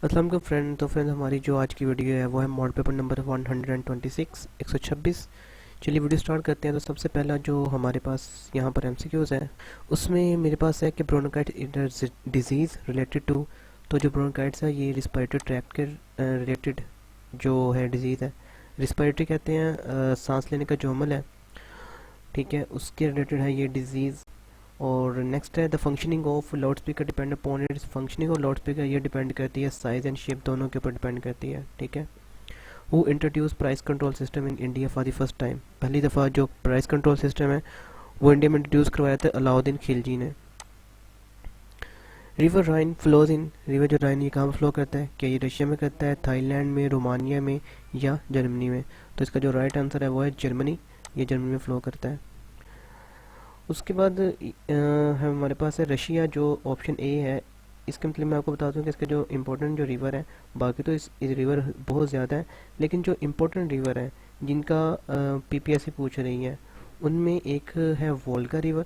अस्सलाम वालेकुम फ्रेंड। तो फ्रेंड, हमारी जो आज की वीडियो है वो है मॉडल पेपर नंबर 126 126। चलिए वीडियो स्टार्ट करते हैं। तो सबसे पहला जो हमारे पास यहाँ पर एमसीक्यूज़ है, उसमें मेरे पास है कि ब्रोंकाइटिस डिजीज़ रिलेटेड टू। तो जो ब्रोंकाइटिस है ये रिस्पिरेटरी ट्रैक्ट के रिलेटेड जो है डिजीज़ है। रिस्पिरेटरी कहते हैं सांस लेने का जो अमल है, ठीक है, उसके रिलेटेड है ये डिजीज़। और नेक्स्ट है the functioning of loud speaker depend upon its functioning. और लाउड स्पीकर ये डिपेंड करती है साइज एंड शेप दोनों के ऊपर डिपेंड करती है, ठीक है। Who introduce price control system in India for the first time. पहली दफ़ा जो प्राइस कंट्रोल सिस्टम है वो इंडिया में इंट्रोड्यूस करवाया था अलाउद्दीन खिलजी ने। River Rhine flows in. River जो राइन ये कहाँ फ्लो करता है? क्या ये रशिया में करता है, थाईलैंड में, रोमानिया में या जर्मनी में? तो इसका जो राइट आंसर है वो है जर्मनी। ये जर्मनी में फ्लो करता है। उसके बाद हमारे पास है रशिया, जो ऑप्शन ए है। इसके मतलब मैं आपको बता दूं कि इसके जो इम्पोर्टेंट जो रिवर है, बाकी तो इस रिवर बहुत ज़्यादा है, लेकिन जो इम्पोर्टेंट रिवर है जिनका पीपीएससी पूछ रही है, उनमें एक है वोल्गा रिवर।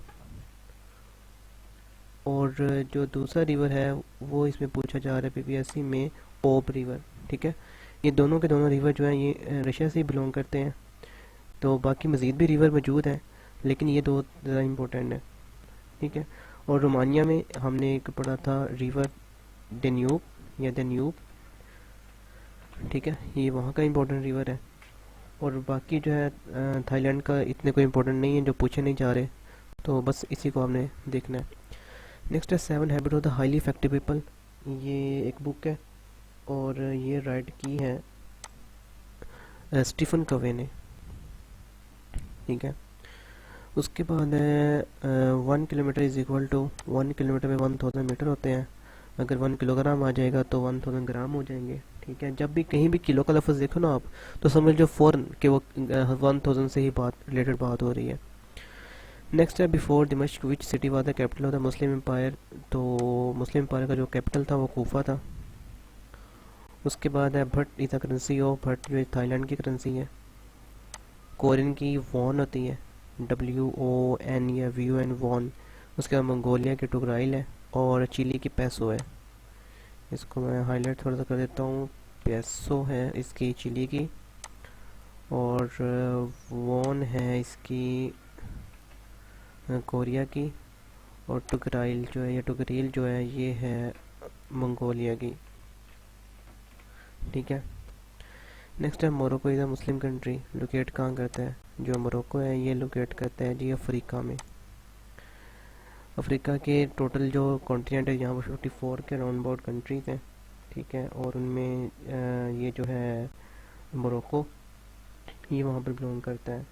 और जो दूसरा रिवर है वो इसमें पूछा जा रहा है पीपीएससी में, ओब रिवर, ठीक है। ये दोनों के दोनों रिवर जो हैं ये रशिया से ही बिलोंग करते हैं। तो बाकी मज़ीद भी रिवर मौजूद हैं, लेकिन ये दो ज़्यादा इम्पोर्टेंट है, ठीक है। और रोमानिया में हमने एक पढ़ा था रिवर डेन्यूब या डेन्यूब, ठीक है, ये वहाँ का इम्पोर्टेंट रिवर है। और बाकी जो है थाईलैंड का इतने कोई इम्पोर्टेंट नहीं है, जो पूछे नहीं जा रहे, तो बस इसी को हमने देखना है। नेक्स्ट है seven habit of the highly effective people. ये एक बुक है और ये राइट की है स्टीफन कवे ने, ठीक है। उसके बाद है 1 kilometre is equal to, 1 kilometre में 1000 मीटर होते हैं। अगर 1 किलोग्राम आ जाएगा तो 1000 ग्राम हो जाएंगे, ठीक है। जब भी कहीं भी किलो का लफ्ज़ देखो ना आप, तो समझ लो फ़ौरन कि वो 1000 से ही बात रिलेटेड बात हो रही है। नेक्स्ट है बिफोर दिमश्क which city was the capital of the Muslim empire. तो मुस्लिम एम्पायर का जो कैपिटल था वो कूफा था। उसके बाद है भट इज़ द करेंसी ऑफ, भट जो थाईलैंड की करेंसी है। कोरियन की वॉन होती है, WON या VON वॉन। उसके बाद मंगोलिया की टुगराइल है। और चिली की पैसो है। इसको मैं हाईलाइट थोड़ा सा कर देता हूँ। पैसो है इसकी चिली की, और वॉन है इसकी कोरिया की। और टुगराइल जो है, या टुगरील जो है, ये है मंगोलिया की, ठीक है। नेक्स्ट है Morocco is a Muslim country, locate कहाँ करता है? जो मोरक्को है ये लोकेट करता है जी अफ्रीका में। अफ्रीका के टोटल जो कॉन्टिनेंट है यहाँ पर 54 के राउंड अबाउट कंट्रीज़ हैं, ठीक है। और उनमें ये जो है मोरक्को, ये वहाँ पर बिलोंग करता है।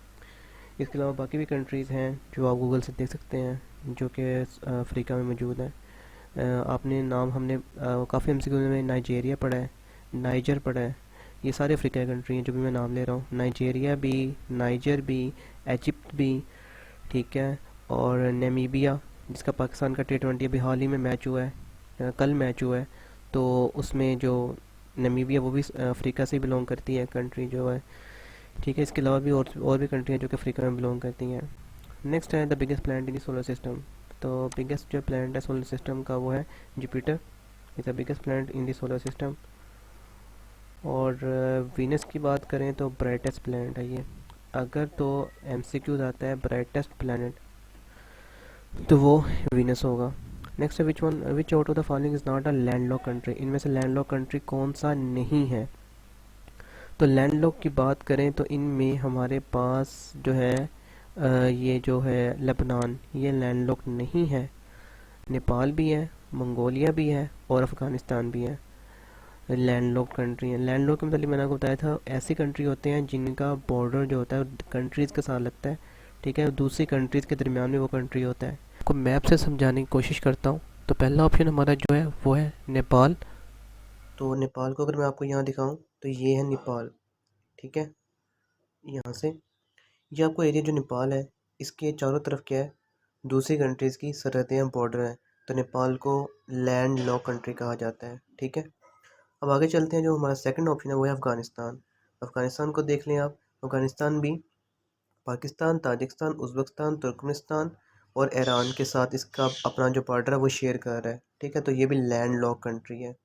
इसके अलावा बाकी भी कंट्रीज़ हैं जो आप गूगल से देख सकते हैं, जो कि अफ्रीका में मौजूद हैं। आपने नाम हमने काफ़ी एमसीक्यू में नाइजीरिया पढ़ा है, नाइजर पढ़ा है। ये सारे अफ्रीका की कंट्री हैं जो भी मैं नाम ले रहा हूँ। नाइजीरिया भी, नाइजर भी, इजिप्ट भी, ठीक है। और नामीबिया, जिसका पाकिस्तान का T20 अभी हाल ही में मैच हुआ है, कल मैच हुआ है। तो उसमें जो नामीबिया वो भी अफ्रीका से बिलोंग करती है कंट्री जो है, ठीक है। इसके अलावा भी और भी कंट्री हैं जो कि अफ्रीका में बिलोंग करती हैं। नेक्स्ट है the biggest planet in the solar system. तो बिगेस्ट जो प्लैनेट है सोलर सिस्टम का वो है Jupiter, is the biggest planet in the solar system. और वीनस की बात करें तो ब्राइटेस्ट प्लैनेट है ये। अगर तो एमसीक्यूज आता है ब्राइटेस्ट प्लैनेट, तो वो वीनस होगा। नेक्स्ट है which out of the following is not a landlock country. इनमें से लैंडलॉक कंट्री कौन सा नहीं है? तो लैंडलॉक की बात करें तो इनमें हमारे पास जो है ये जो है लेबनान, ये लैंडलॉक नहीं है। नेपाल भी है, मंगोलिया भी है, और अफ़गानिस्तान भी है। लैंडलॉक कंट्री है। लैंडलॉक का मतलब मैंने आपको बताया था, ऐसी कंट्री होते हैं जिनका बॉर्डर जो होता है कंट्रीज़ के साथ लगता है, ठीक है। दूसरी कंट्रीज़ के दरमियान में वो कंट्री होता है। आपको मैप से समझाने की कोशिश करता हूँ। तो पहला ऑप्शन हमारा जो है वो है नेपाल। तो नेपाल को अगर मैं आपको यहाँ दिखाऊँ तो ये है नेपाल, ठीक है। यहाँ से ये आपको एरिया जो नेपाल है, इसके चारों तरफ क्या है? दूसरी कंट्रीज़ की सरहदें हैं, बॉर्डर हैं। तो नेपाल को लैंड लॉक कंट्री कहा जाता है, ठीक है। अब आगे चलते हैं। जो हमारा सेकंड ऑप्शन है वो है अफ़गानिस्तान। अफ़गानिस्तान को देख लें आप। अफ़गानिस्तान भी पाकिस्तान, ताजिकिस्तान, उज़्बेकिस्तान, तुर्कमेनिस्तान और ईरान के साथ इसका अपना जो बॉर्डर है वो शेयर कर रहा है, ठीक है। तो ये भी लैंड लॉक कंट्री है।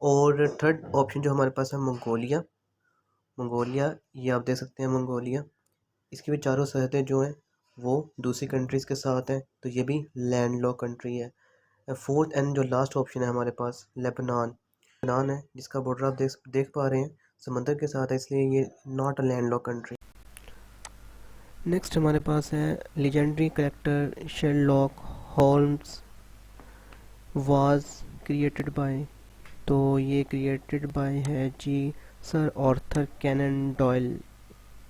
और थर्ड ऑप्शन जो हमारे पास है मंगोलिया। मंगोलिया ये आप देख सकते हैं मंगोलिया, इसकी भी चारों सरहदें जो हैं वो दूसरी कंट्रीज़ के साथ हैं, तो ये भी लैंड लॉक कंट्री है। फोर्थ एंड जो लास्ट ऑप्शन है हमारे पास लेबनान। लेबनान है जिसका बॉर्डर आप देख पा रहे हैं समंदर के साथ है, इसलिए ये not a land lock country. Next हमारे पास है legendary character Sherlock Holmes was created by, तो ये क्रिएटेड बाय है जी सर आर्थर कैनन डॉयल।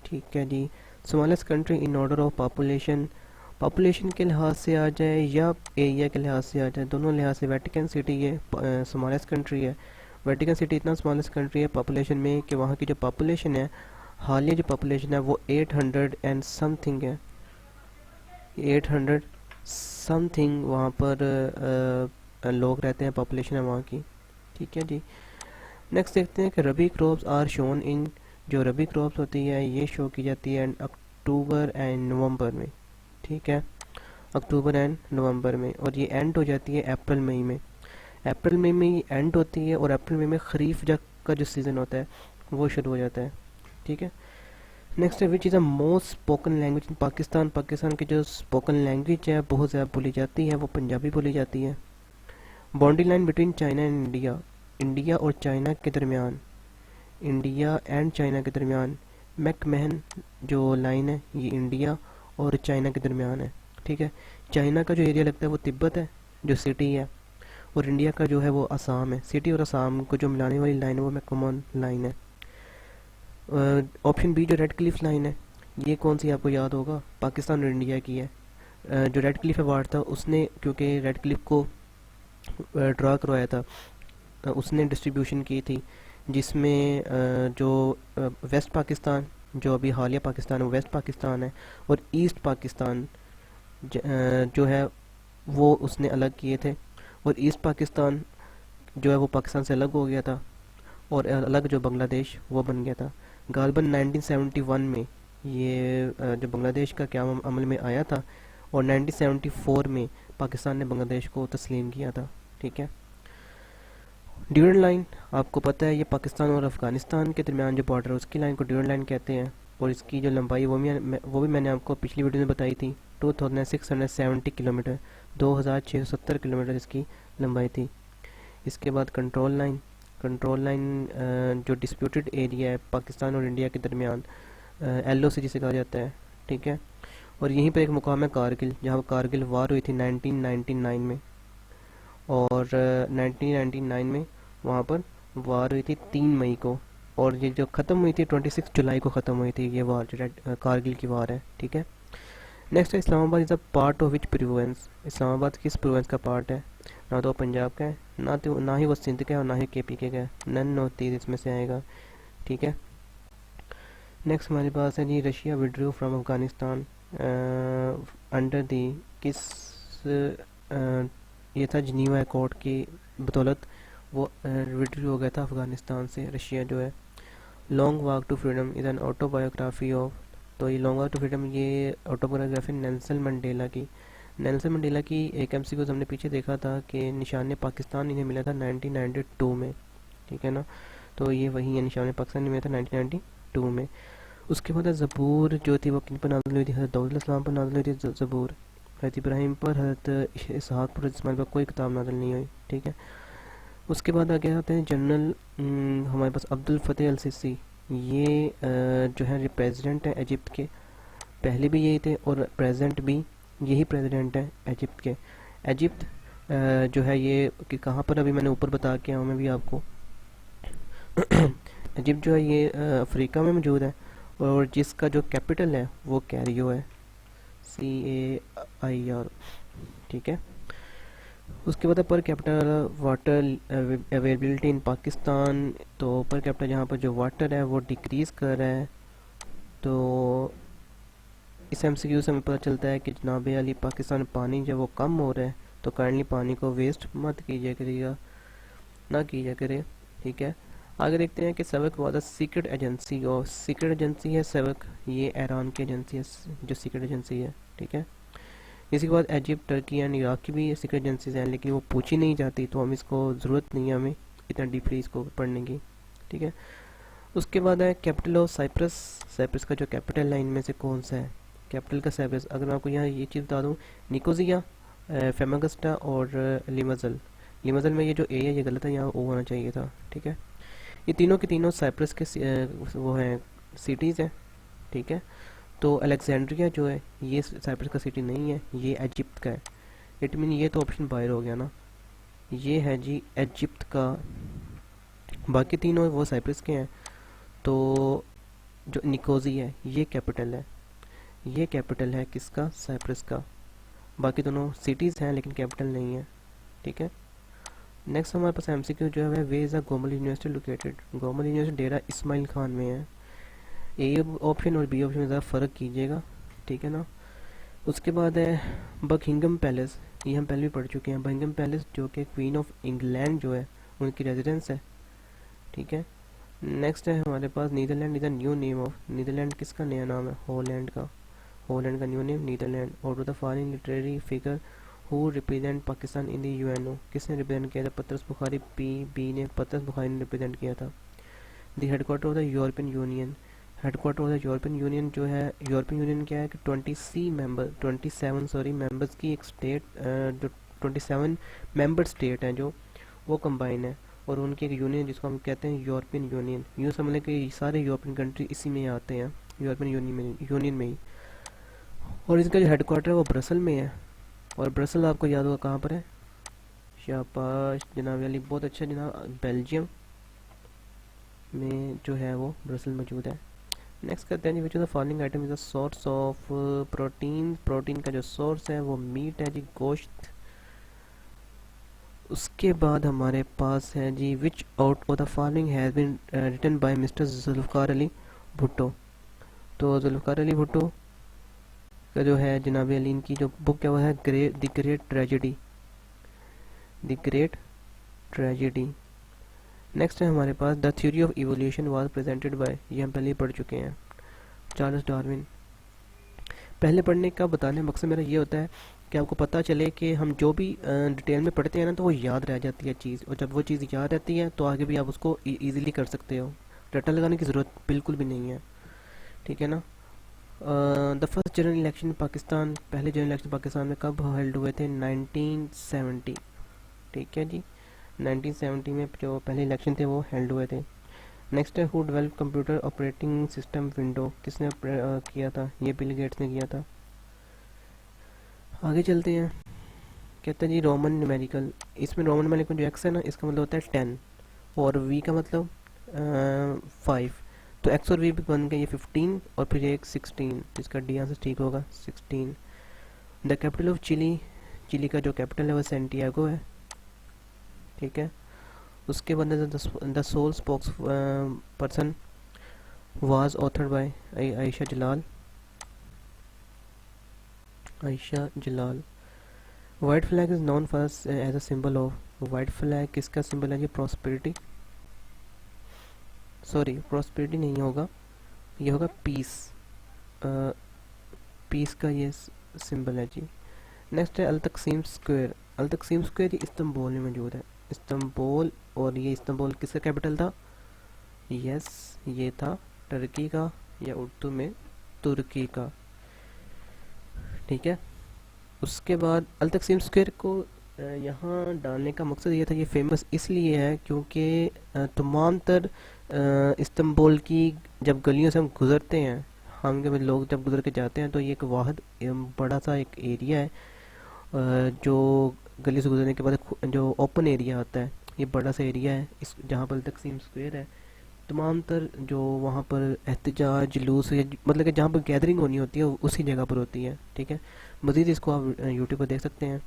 ठीक है जी। Smallest country in order of population, population के लिहाज से आ जाए या एरिया के लिहाज से आ जाए, दोनों लिहाज से वेटिकन सिटी ये स्मॉलेस्ट कंट्री है। वेटिकन सिटी इतना स्मॉलेस्ट कंट्री है पॉपुलेशन में कि वहाँ की जो पॉपुलेशन है, हालिया जो पॉपुलेशन है वो 800 एंड समथिंग है। 800 समथिंग वहाँ पर लोग रहते हैं, पॉपुलेशन है वहाँ की। ठीक है जी। नेक्स्ट देखते हैं कि रबी क्रॉप्स आर शोन इन, जो रबी क्रॉप्स होती है ये शो की जाती है अक्टूबर एंड नवंबर में। ठीक है, अक्टूबर एंड नवंबर में, और ये एंड हो जाती है अप्रैल मई में। अप्रैल मई में ये एंड होती है और अप्रैल मई में खरीफ का जो सीज़न होता है वो शुरू हो जाता है। ठीक है। नेक्स्ट है which is the most spoken language in Pakistan. Pakistan की जो स्पोकन लैंग्वेज है बहुत ज़्यादा बोली जाती है वो पंजाबी बोली जाती है। Boundary line between China and India, India और चाइना के दरमियान, इंडिया एंड चाइना के दरमियान मैकमहन जो लाइन है ये इंडिया और चाइना के दरमियान है। ठीक है। चाइना का जो एरिया लगता है वो तिब्बत है जो सिटी है, और इंडिया का जो है वो असम है। सिटी और असम को जो मिलाने वाली लाइन है वो मैकमोहन लाइन है। ऑप्शन बी जो रेड क्लिफ लाइन है ये कौन सी आपको याद होगा, पाकिस्तान और इंडिया की है। जो रेड क्लिफ अवार्ड था उसने, क्योंकि रेड क्लिफ को ड्रा करवाया था, उसने डिस्ट्रीब्यूशन की थी जिसमें जो वेस्ट पाकिस्तान, जो अभी हालिया पाकिस्तान है वो वेस्ट पाकिस्तान है, और ईस्ट पाकिस्तान जो है वो उसने अलग किए थे, और ईस्ट पाकिस्तान जो है वो पाकिस्तान से अलग हो गया था, और अलग जो बांग्लादेश वो बन गया था। गालबन 1971 में ये जो बांग्लादेश का क़याम अमल में आया था, और 1974 में पाकिस्तान ने बांग्लादेश को तस्लीम किया था। ठीक है। ड्यूरन लाइन आपको पता है ये पाकिस्तान और अफ़गानिस्तान के दरमियान जो बॉर्डर है उसकी लाइन को ड्यूरन लाइन कहते हैं, और इसकी जो लंबाई वो भी मैंने आपको पिछली वीडियो में बताई थी, 2670 किलोमीटर, 2670 किलोमीटर इसकी लंबाई थी। इसके बाद कंट्रोल लाइन, कंट्रोल लाइन जो डिस्प्यूटेड एरिया है पाकिस्तान और इंडिया के दरमियान, LOC जिसे कहा जाता है। ठीक है। और यहीं पर एक मुकाम है कारगिल, जहाँ कारगिल वार हुई थी 1999 में, और 1999 में वहाँ पर वार हुई थी 3 मई को, और ये जो ख़त्म हुई थी 26 जुलाई को ख़त्म हुई थी ये वार, जो कारगिल की वार है। ठीक है। नेक्स्ट है Islamabad is a part of which province, Islamabad किस प्रोविंस का पार्ट है, ना तो पंजाब का है, ना ही वो सिंध का है, और ना ही KP का है, नन ऑफ दीज इसमें से आएगा। ठीक है। नेक्स्ट हमारे पास है जी Russia withdrew from Afghanistan under the किस, ये था जिनीवा अकॉर्ड की बदौलत वो विड्रू हो गया था अफगानिस्तान से रशिया जो है। Long walk to freedom is an autobiography of, तो ये लॉन्ग वॉक टू फ्रीडम ये ऑटोबायोग्राफी नेल्सन मंडेला की। नेल्सन मंडेला की एक MCQ हमने पीछे देखा था कि निशान पाकिस्तान इन्हें मिला था 1992 में। ठीक है ना, तो ये वही है, निशान पाकिस्तान मिला था 1992 में। उसके बाद ज़बूर जो थी वो किन पर नाज़िल हुई थी, हज़रत दाऊद अलैहिस्सलाम पर नाज़िल हुई थी ज़बूर। हज़रत इब्राहीम पर, हज़रत इसहाक़ पर, इस्माइल पर कोई किताब नाज़िल नहीं हुई। ठीक है। उसके बाद आगे आते हैं जनरल हमारे पास अब्दुल फ़तेह अल सीसी, ये जो है प्रेसिडेंट है इजिप्ट के, पहले भी यही थे और प्रेजेंट भी यही प्रेसिडेंट है इजिप्ट के। इजिप्ट जो है ये कि कहाँ पर, अभी मैंने ऊपर बता के आऊँ मैं भी आपको। इजिप्ट जो है ये अफ्रीका में मौजूद है, और जिसका जो कैपिटल है वो कैरियो है, CAIR। ठीक है। उसके बाद पर कैपिटल वाटर अवेलेबिलिटी इन पाकिस्तान, तो पर कैपिटल यहाँ पर जो वाटर है वो डिक्रीज़ कर रहा है, तो इस MCQ से हमें पता चलता है कि जनाब अली पाकिस्तान में पानी जब वो कम हो रहा है तो काइंडली पानी को वेस्ट मत कीजिए करिएगा, ना कीजिए करे। ठीक है। आगे देखते हैं कि सबक वादा सीक्रेट एजेंसी, और सीक्रेट एजेंसी है सबक, ये ईरान की एजेंसी है जो सीक्रेट एजेंसी है। ठीक है। इसी के बाद इजिप्ट, टर्की एंड इराक की भी सीक्रेट एजेंसीज हैं, लेकिन वो पूछी नहीं जाती तो हम इसको ज़रूरत नहीं है हमें कितना डीपली इसको पढ़ने की, ठीक है। उसके बाद है कैपिटल ऑफ साइप्रस। साइप्रस का जो कैपिटल है इनमें से कौन सा है कैपिटल का साइप्रस? अगर मैं आपको यहाँ ये चीज़ बता दूँ, निकोजिया, फेमागस्टा और लिमाजल। लिमाजल में ये जो ए है ये गलत है, यहाँ ओ होना चाहिए था, ठीक है। ये तीनों के तीनों साइप्रस के वो हैं सिटीज़ हैं, ठीक है। तो अलेक्जेंड्रिया जो है ये साइप्रस का सिटी नहीं है, ये इजिप्ट का है। इट मीन ये तो ऑप्शन बाहर हो गया ना, ये है जी इजिप्ट का। बाकी तीनों वो साइप्रस के हैं। तो जो निकोजी है ये कैपिटल है, ये कैपिटल है किसका? साइप्रस का। बाकी दोनों सिटीज़ हैं लेकिन कैपिटल नहीं है, ठीक है। नेक्स्ट हमारे पास एमसीक्यू जो है where is a Gomal university located. Gomal university Dera Ismail Khan में है। ए ऑप्शन और बी ऑप्शन में ज़रा फ़र्क कीजिएगा, ठीक है ना। उसके बाद है बकिंगम पैलेस, ये हम पहले भी पढ़ चुके हैं। बकिंगम पैलेस जो कि क्वीन ऑफ इंग्लैंड जो है उनकी रेजिडेंस है, ठीक है। नेक्स्ट है हमारे पास Netherland is a new name of. Netherland किसका नया नाम है? हॉलैंड का। हॉलैंड का न्यू नेम नीदरलैंड। और the following literary figure who represent Pakistan in the UNO, किसने रिप्रेजेंट किया था? पतरस बुखारी, पी ने पतरस बुखारी ने रिप्रेजेंट किया था। The headquarter of the European union. Headquarter of the European union जो है, यूरोपियन यूनियन क्या है कि 27 मेंबर्स की एक स्टेट, जो 27 मेंबर स्टेट हैं जो वो कंबाइन है और उनकी एक यूनियन जिसको हम कहते हैं यूरोपियन यूनियन। यूँ समझ लें कि सारे यूरोपियन कंट्री इसी में आते हैं, यूरोपियन यूनियन में ही। और इसका जो हेडक्वार्टर है वो ब्रसल में है। और ब्रसल आपको याद होगा कहाँ पर है? शाबाश जनाब अली, बहुत अच्छा जनाब, बेल्जियम में जो है वो ब्रसल मौजूद है। नेक्स्ट करते हैं जी, which of the following item is the source of protein. Protein का जो सोर्स है वो मीट है जी, गोश्त। उसके बाद हमारे पास है जी which out of the following has been written by mister Zulfikar Ali Bhutto. तो जुल्फ़िकार अली भुट्टो का जो है जनाब अली इनकी जो बुक है वो है the great tragedy, the great tragedy. Next है हमारे पास the theory of evolution was presented by, ये हम पहले ही पढ़ चुके हैं, चार्ल्स डार्विन। पहले पढ़ने का बताने का मकसद मेरा ये होता है कि आपको पता चले कि हम जो भी डिटेल में पढ़ते हैं ना तो वो याद रह जाती है चीज़, और जब वो चीज़ याद रहती है तो आगे भी आप उसको ईजिली कर सकते हो, रट्टा लगाने की ज़रूरत बिल्कुल भी नहीं है, ठीक है ना। The first general election Pakistan, पहले जनरल इलेक्शन पाकिस्तान में कब हेल्ड हुए थे? 1970, ठीक है जी। 1970 में जो पहले इलेक्शन थे वो हेल्ड हुए थे। नेक्स्ट है who develop computer operating system window, किसने किया था? ये बिल गेट्स ने किया था। आगे चलते हैं, कहते हैं जी रोमन न्यूमेरिकल। इसमें रोमन न्यूमेरिकल जो एक्स है ना इसका मतलब होता है 10 और वी का मतलब 5। तो एक्स और वी भी बन गए ये 15 और फिर एक 16, इसका डी आंसर ठीक होगा 16। The capital of Chile, Chile का जो कैपिटल है वो सेंटियागो है, ठीक है। उसके बाद the sole spokesperson was authored by Ayesha Jalal, Ayesha Jalal. White flag is known for as a symbol of, white flag किसका सिंबल है जी? प्रॉस्पेरिटी, सॉरी प्रॉस्पेरिटी नहीं होगा, ये होगा पीस, पीस का ये सिंबल है जी। नेक्स्ट है अल तकसीम स्क्वायर। अल तकसीम स्क्वायर ये इस्तांबुल में मौजूद है, इस्तांबुल। और ये इस्तांबुल किसका कैपिटल था? यस ये था टर्की का, या उर्दू में तुर्की का, ठीक है। उसके बाद अल तकसीम स्क्वायर को यहाँ डालने का मकसद ये था, ये फेमस इसलिए है क्योंकि तमाम तर इस्तांबुल की जब गलियों से हम गुज़रते हैं, हम के लोग जब गुज़र के जाते हैं तो ये एक वाहिद बड़ा सा एक एरिया है, जो गली से गुजरने के बाद जो ओपन एरिया आता है, ये बड़ा सा एरिया है इस जहाँ पर तकसीम स्क्वायर है। तमाम तर जो वहाँ पर एहतजाज जुलूस मतलब कि जहाँ पर गैदरिंग होनी होती है उसी जगह पर होती है, ठीक है। मज़ीद इसको आप यूट्यूब पर देख सकते हैं।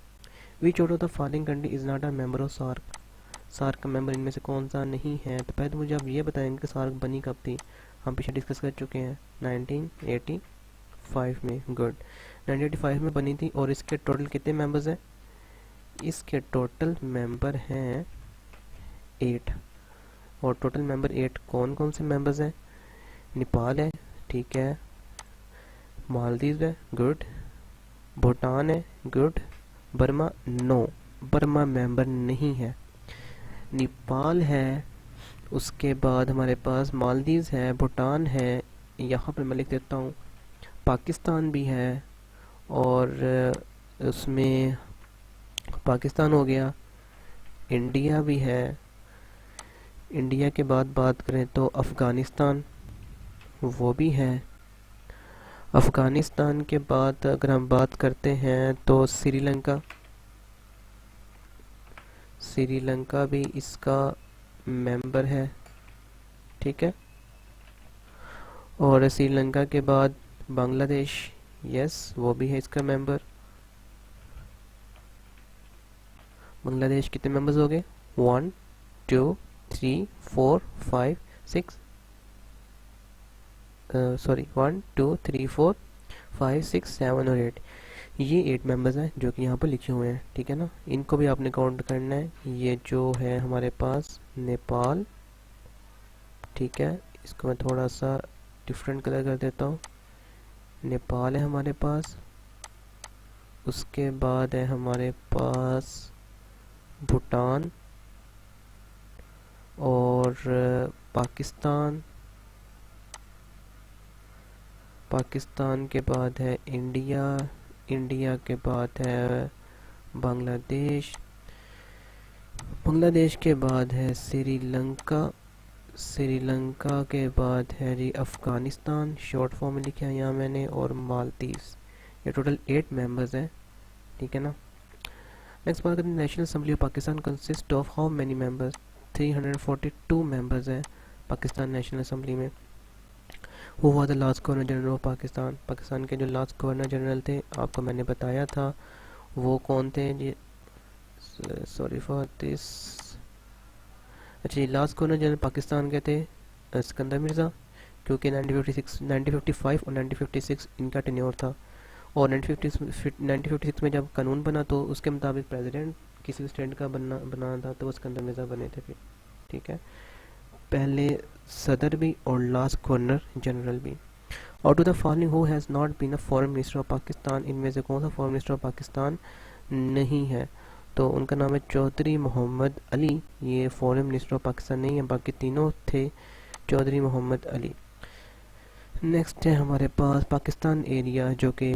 Which out of the following country is not a member of SAARC, SAARC का मेंबर इनमें से कौन सा नहीं है? तो पहले तो मुझे आप ये बताएंगे कि सार्क बनी कब थी? हम पीछे डिस्कस कर चुके हैं 1985 में, गुड। 1985 में बनी थी और इसके टोटल कितने मेंबर्स हैं? इसके टोटल मेंबर हैं 8। और टोटल मेंबर 8 कौन कौन से मेंबर्स हैं? नेपाल है, ठीक है, मालदीव है, गुड, भूटान है, good, Burma no, Burma member नहीं है। नेपाल है, उसके बाद हमारे पास मालदीव्स है, भूटान है, यहाँ पर मैं लिख देता हूँ, पाकिस्तान भी है, और उसमें पाकिस्तान हो गया, इंडिया भी है। इंडिया के बाद बात करें तो अफ़गानिस्तान, वो भी है। अफ़गानिस्तान के बाद अगर हम बात करते हैं तो श्रीलंका, श्रीलंका भी इसका मेंबर है, ठीक है। और श्रीलंका के बाद बांग्लादेश, यस वो भी है इसका मेंबर। बांग्लादेश कितने मेंबर्स हो गए? 1 2 3 4 5 6 सॉरी 1 2 3 4 5 6 7 और 8, ये 8 मेंबर्स हैं जो कि यहाँ पर लिखे हुए हैं, ठीक है ना। इनको भी आपने काउंट करना है। ये जो है हमारे पास नेपाल, ठीक है, इसको मैं थोड़ा सा डिफरेंट कलर कर देता हूँ। नेपाल है हमारे पास, उसके बाद है हमारे पास भूटान, और पाकिस्तान, पाकिस्तान के बाद है इंडिया, इंडिया के बाद है बांग्लादेश, बांग्लादेश के बाद है श्रीलंका, श्रीलंका के बाद है जी अफ़गानिस्तान, शॉर्ट फॉर्म में लिखा है यहाँ मैंने, और मालदीव्स। ये टोटल 8 मेंबर्स हैं, ठीक है ना। नेक्स्ट बात करते हैं national assembly of Pakistan consist of how many members? 342 members हैं पाकिस्तान नेशनल असेंबली में। वो हुआ the last governor general of Pakistan, Pakistan के जो लास्ट गवर्नर जनरल थे आपको मैंने बताया था वो कौन थे जी, सॉरी फॉर दिस। अच्छा जी, लास्ट गवर्नर जनरल पाकिस्तान के थे सिकंदर मिर्ज़ा, क्योंकि 1955 और 1956 इनका टेन्योर था, और 1956 में जब कानून बना तो उसके मुताबिक प्रेसिडेंट किसी भी स्टेट का बनाना था तो वो सिकंदर मिर्ज़ा बने थे फिर, ठीक है। पहले सदर भी और लास्ट गवर्नर जनरल भी। Out of the following who has not been a foreign minister of Pakistan, इनमें से कौन सा फॉरेन मिनिस्टर ऑफ पाकिस्तान नहीं है? तो उनका नाम है चौधरी मोहम्मद अली, ये फॉरेन मिनिस्टर ऑफ पाकिस्तान नहीं है, बाकी तीनों थे चौधरी मोहम्मद अली। नेक्स्ट है हमारे पास पाकिस्तान एरिया, जो कि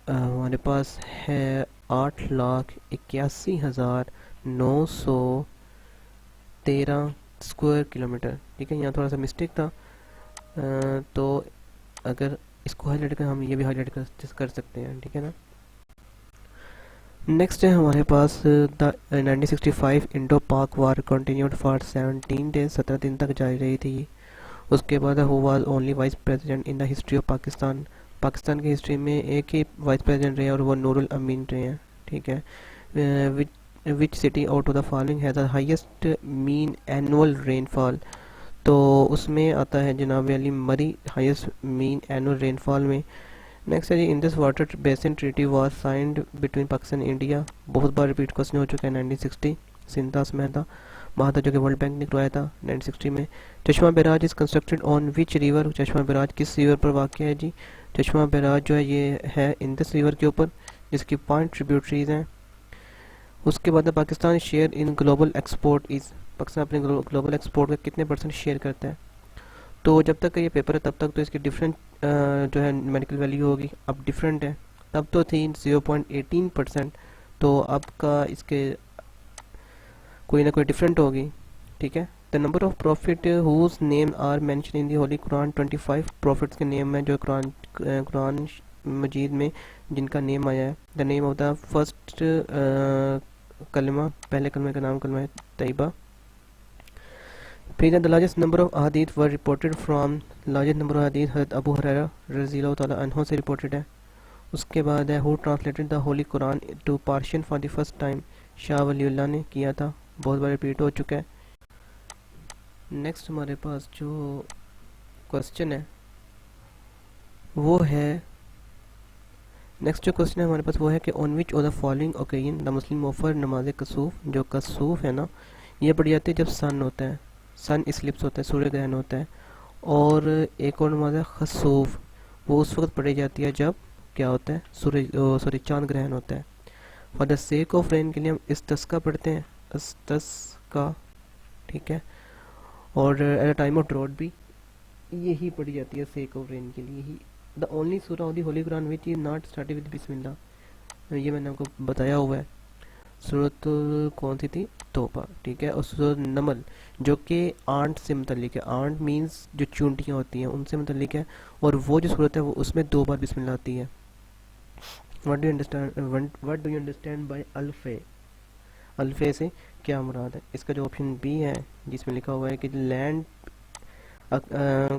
हमारे पास है 8,81,913 स्क्वायर किलोमीटर, ठीक है। यहाँ थोड़ा सा मिस्टेक था, तो अगर इसको हाईलाइट कर हम ये भी हाईलाइट कर सकते हैं, ठीक है ना। नेक्स्ट है हमारे पास द 1965 इंडो पाक वार कंटिन्यूड फॉर 17 डेज, 17 दिन तक जारी रही थी। उसके बाद who was only vice president in the history of Pakistan, Pakistan की हिस्ट्री में एक ही वाइस प्रेसिडेंट रहे और वो नूरुल अमीन रहे हैं, ठीक है। Which city out of the following has the highest mean annual rainfall, तो उसमें आता है जनाब अली Murree highest mean annual rainfall में। नेक्स्ट है जी Indus water basin treaty was signed between Pakistan and India, बहुत बार रिपीट क्वेश्चन हो चुका है। 1960 सिंतास मेहता महाता जो कि वर्ल्ड बैंक ने करवाया था 1960 में। चश्मा barrage is constructed on which river, चश्मा बैराज किस रिवर पर वाक़ है जी? चश्मा बैराज जो है ये है इंदस रिवर के ऊपर, जिसकी 5 ट्रिब्यूटरीज हैं। उसके बाद Pakistan share in global export is, Pakistan अपने ग्लोबल एक्सपोर्ट का कितने % शेयर करता है? तो जब तक का ये पेपर है तब तक तो इसकी डिफरेंट जो है न्यूमेरिकल वैल्यू होगी, अब डिफरेंट है, तब तो थी 0.18%, तो अब का इसके कोई ना कोई डिफरेंट होगी, ठीक है। The number of prophet whose name are mention in the holy Quran, 25 prophets के नेम है जो कुरान मजीद में जिनका नेम आया है। The name of the first Kalma, पहले कलमे का नाम कलमा है तैयबा। फिर the largest number of ahadith were reported from, largest number of अहादीथ हज़रत अबू हुरैरा रज़ियल्लाहु ताला अन्हु से रिपोर्टेड है। उसके बाद है who translated the holy Quran to Persian for the first time, Shah Waliullah ने किया था, बहुत बार रिपीट हो चुका है। नेक्स्ट हमारे पास जो क्वेश्चन है वो है, नेक्स्ट जो क्वेश्चन है हमारे पास वो है कि on which of the following occasion the Muslim offer नमाज कसूफ, जो कसूफ है ना ये पढ़ी जाती है जब सन होता है, सन इक्लिप्स होता है, सूर्य ग्रहण होता है। और एक और नमाज है खसूफ, वो उस वक्त पढ़ी जाती है जब क्या होता है, सूर्य चांद ग्रहण होता है। For the sake of rain के लिए हम इस्तस्का पढ़ते हैं, इस्तस्का, ठीक है। और at a time of drought भी यही पढ़ी जाती है सेक ऑफ रेन के लिए ही। The only surah of the holy Quran which is not started with Bismillah, ये मैंने आपको बताया हुआ है। सूरत कौन सी थी, तौबा, ठीक है। और सूरत नमल जो कि आंट से मुतल्लिक है, आंट मीन्स जो चूंटियाँ होती हैं उनसे मुतल्लिक है, और वो जो सूरत है वो उसमें 2 बार बिस्मिल्लाह आती है। What do you understand by अल्फे, अल्फे से क्या मुराद है? इसका जो ऑप्शन बी है जिसमें लिखा हुआ है कि land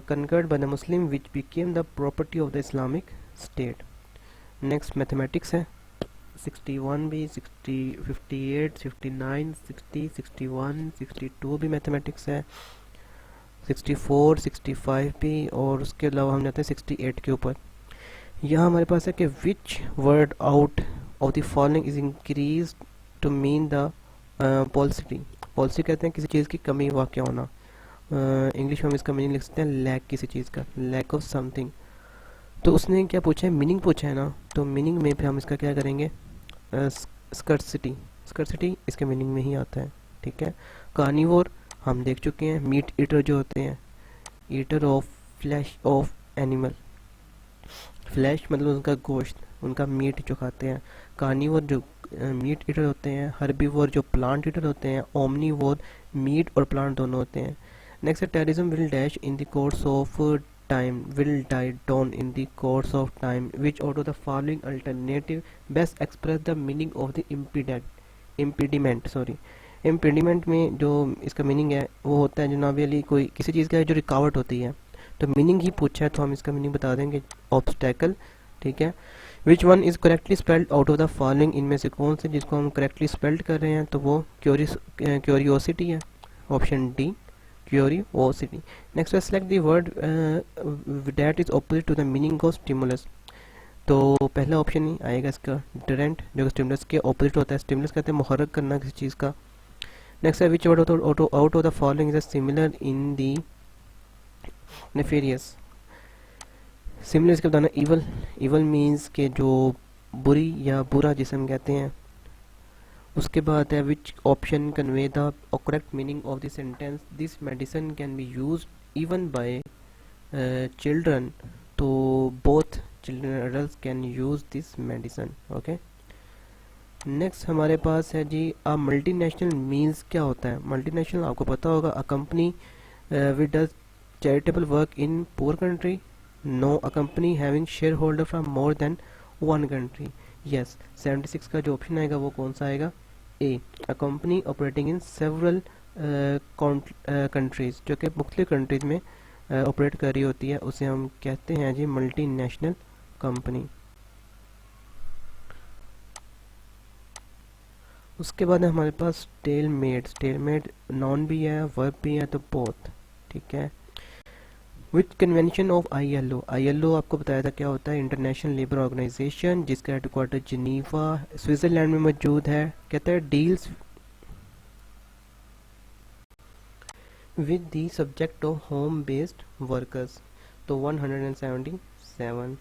conquered by the Muslim which became the property of the Islamic State। Next mathematics है। 61 भी, 60, 58, 59, 60, 61, 62 भी मैथमेटिक्स है। 64, 65 भी, और उसके अलावा हम जाते हैं 68 के ऊपर। यहाँ हमारे पास है कि which word out of the following is increase to mean the paucity. Paucity कहते हैं किसी चीज़ की कमी वाक़ होना। इंग्लिश में हम इसका मीनिंग लिख सकते हैं लैक किसी चीज़ का, लैक ऑफ समथिंग। तो उसने क्या पूछा है, मीनिंग पूछा है ना, तो मीनिंग में फिर हम इसका क्या करेंगे, स्कर्सिटी, स्कर्सिटी इसके मीनिंग में ही आता है, ठीक है। कार्निवोर हम देख चुके हैं, मीट ईटर जो होते हैं, eater of flash of animal, flash मतलब उनका गोश्त, उनका मीट जो खाते हैं। कार्निवोर जो मीट ईटर होते हैं, हर्बीवोर जो प्लांट ईटर होते हैं, ओमनीवोर मीट और प्लांट दोनों होते हैं। नेक्स्ट है terrorism will dash in the course of time will die down in the course of time which out of the following alternative best express the meaning of the impediment sorry impediment में जो इसका meaning है वो होता है जनाब अली कोई किसी चीज़ का जो रिकावट होती है। तो मीनिंग ही पूछा है तो हम इसका मीनिंग बता देंगे, ऑब्स्टैकल, ठीक है। Which one is correctly spelled out of the following, इनमें से कौन से जिसको हम करेक्टली स्पेल्ड कर रहे हैं, तो वो क्यूरियोसिटी है, option d curiosity. Next select the word that is opposite to the meaning of stimulus. तो पहला ऑप्शन ही आएगा इसका डिरेंट, जो स्टिमुलस के ऑपोजिट होता है। स्टिमुलस कहते हैं मुहर्रक करना किसी चीज़ का। नेक्स्ट है विच word out of the following is similar in the nefarious. Similar इसका बताना इवल, इवल मीन्स के जो बुरी या बुरा जिसम कहते हैं। उसके बाद है which option convey the correct meaning of the sentence this medicine can be use even by children. तो both children adult can use this medicine, okay. Next हमारे पास है जी अ मल्टीनेशनल मीन्स क्या होता है। मल्टीनेशनल आपको पता होगा, a company which does charitable work in poor country. No, a company having share holder from more than one country. Yes, 76 का जो ऑप्शन आएगा वो कौन सा आएगा, A, a company operating in several countries, जो कि मुख्तलिफ कंट्रीज में ऑपरेट कर रही होती है, उसे हम कहते हैं जी मल्टी नेशनल कंपनी। उसके बाद हमारे पास स्टेलमेट, स्टेलमेट नॉन भी है वर्ब भी है, तो बोथ, ठीक है। Which convention of ILO, ILO आपको बताया था क्या होता है, इंटरनेशनल लेबर ऑर्गेनाइजेशन, जिसका हेडक्वार्टर जिनीवा स्विट्जरलैंड में मौजूद है। कहता है deals with the subject of home based workers, तो 177।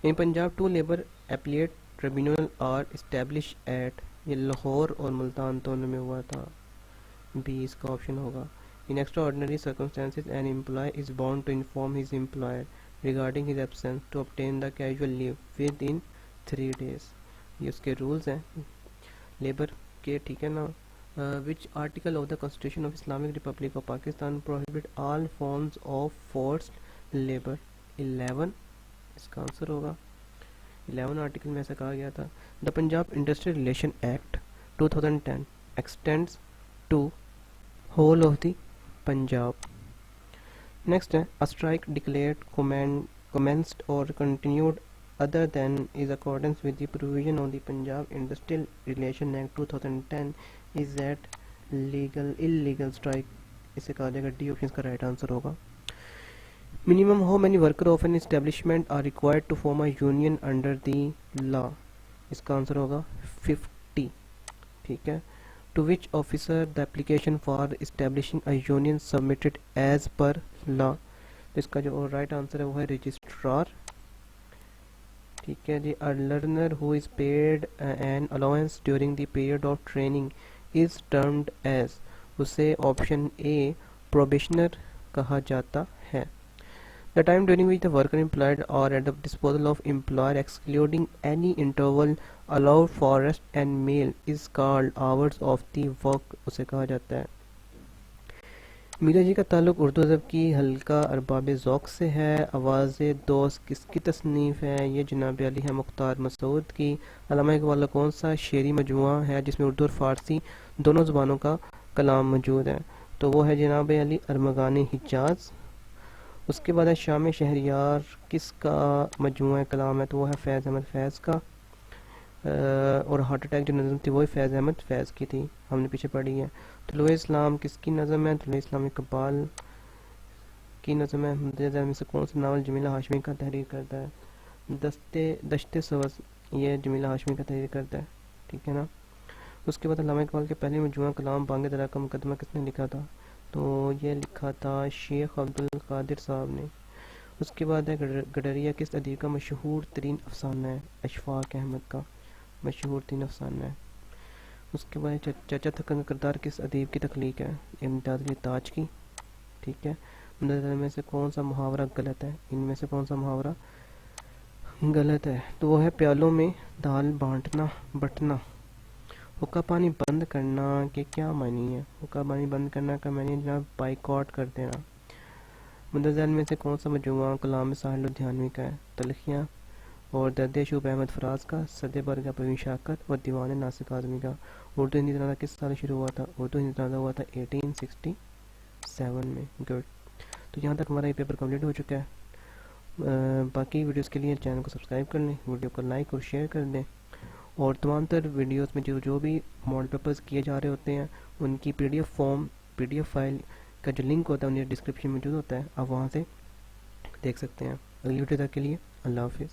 In Punjab 2 labour appellate tribunal are establish at, ये लाहौर और मुल्तान दोनों में हुआ था, बी इसका ऑप्शन होगा। In extraordinary circumstances, an employee is bound to inform his employer regarding his absence to obtain the casual leave within 3 days। ये उसके रूल्स हैं लेबर के, ठीक है ना। Which article of the constitution of Islamic Republic of Pakistan prohibit all forms of forced labour, 11 इसका answer होगा। 11 article में ऐसा कहा गया था। The Punjab industrial relation act 2010 extends to whole of the Punjab. Next है a strike declared commenced or continued other than is accordance with the provision of the Punjab Industrial Relation Act 2010 is that illegal strike, इसे कहा जाएगा d option का right answer होगा। Minimum how many worker of an establishment are required to form a union under the law, इसका answer होगा 50, ठीक है। To which officer the application for establishing a union submitted as per law, तो इसका जो right answer है वो है रजिस्ट्रार, ठीक है जी। A learner who is paid an allowance during the period of training is termed as, उसे ऑप्शन ए प्रोबेशनर कहा जाता है। The time during which the worker employed or at the disposal of employer excluding any interval allowed for rest and meal is called hours of the work उसे कहा जाता है। मीरा जी का ताल्लुक़ उर्दू अदब की हल्का अरबाब ज़ौक़ से है। आवाज़ दोस्त किसकी तसनीफ़ है? ये जनाब अली है मुख्तार मसूद की। अल्लामा इकबाल का कौन सा शेरी मजमुआ है जिसमें उर्दू और फ़ारसी दोनों ज़ुबानों का कलाम मौजूद है? तो वो है जनाब अली अरमगान हिजाज। उसके बाद है शाम शहरियार किसका मजमुआ कलाम है? तो वो है फैज़ अहमद फैज़ का। और हार्ट अटैक जो नज़म थी वही फैज़ अहमद फैज़ की थी, हमने पीछे पढ़ी है। तुलुए इस्लाम किसकी नज़म है? तुलुए इस्लाम इकबाल की नज़म है। मुंतज़र में से कौन सा नावल जमीला हाशमी का तहरीर करता है? दश्ते सवस ये जमीला हाशमी का तहरीर करता है, ठीक है ना। उसके बाद अल्लामा इकबाल के पहले मजमुआ कलाम बांगे दरा का मुकदमा किसने लिखा था? तो ये लिखा था शेख अब्दुल कादिर साहब ने। उसके बाद है गडरिया किस अदीब का मशहूर तरीन अफसाना है? अशफाक अहमद का मशहूर तीन अफसाना है। उसके बाद चाचा थकन का किरदार किस अदीब की तख्लीक है? इम्तियाज़ अली ताज की, ठीक है। मुंतज़र में से कौन सा मुहावरा गलत है? इनमें से कौन सा मुहावरा गलत है? तो वो है प्यालों में दाल बांटना बटना। हुक्का पानी बंद करना के क्या मानी है? हुक्का पानी बंद करना का मानी जनाब बाइकआउट कर देना। मुंतज़र में से कौन सा मजमुआ कलाम साहिल लुधियानवी का है? तलखियाँ और दर्द शूब अहमद फराज का, सदे बरगा परवीन शाकत और दीवान नासिक आज़मी का। उर्दू हिंदी तनाज़ा किस साल शुरू हुआ था? उर्दू हिंदी तनाज़ा हुआ था 1867 में। गुड। तो यहाँ तक हमारा ये पेपर कंप्लीट हो चुका है। बाकी वीडियोस के लिए चैनल को सब्सक्राइब कर लें, वीडियो को लाइक और शेयर कर दें। और तमाम तर वीडियोस में जो भी मॉडल पेपर्स किए जा रहे होते हैं उनकी पीडीएफ फाइल का जो लिंक होता है उन्हें डिस्क्रिप्शन में मौजूद होता है, आप वहाँ से देख सकते हैं। अगली वीडियो तक के लिए अल्लाह हाफिज़।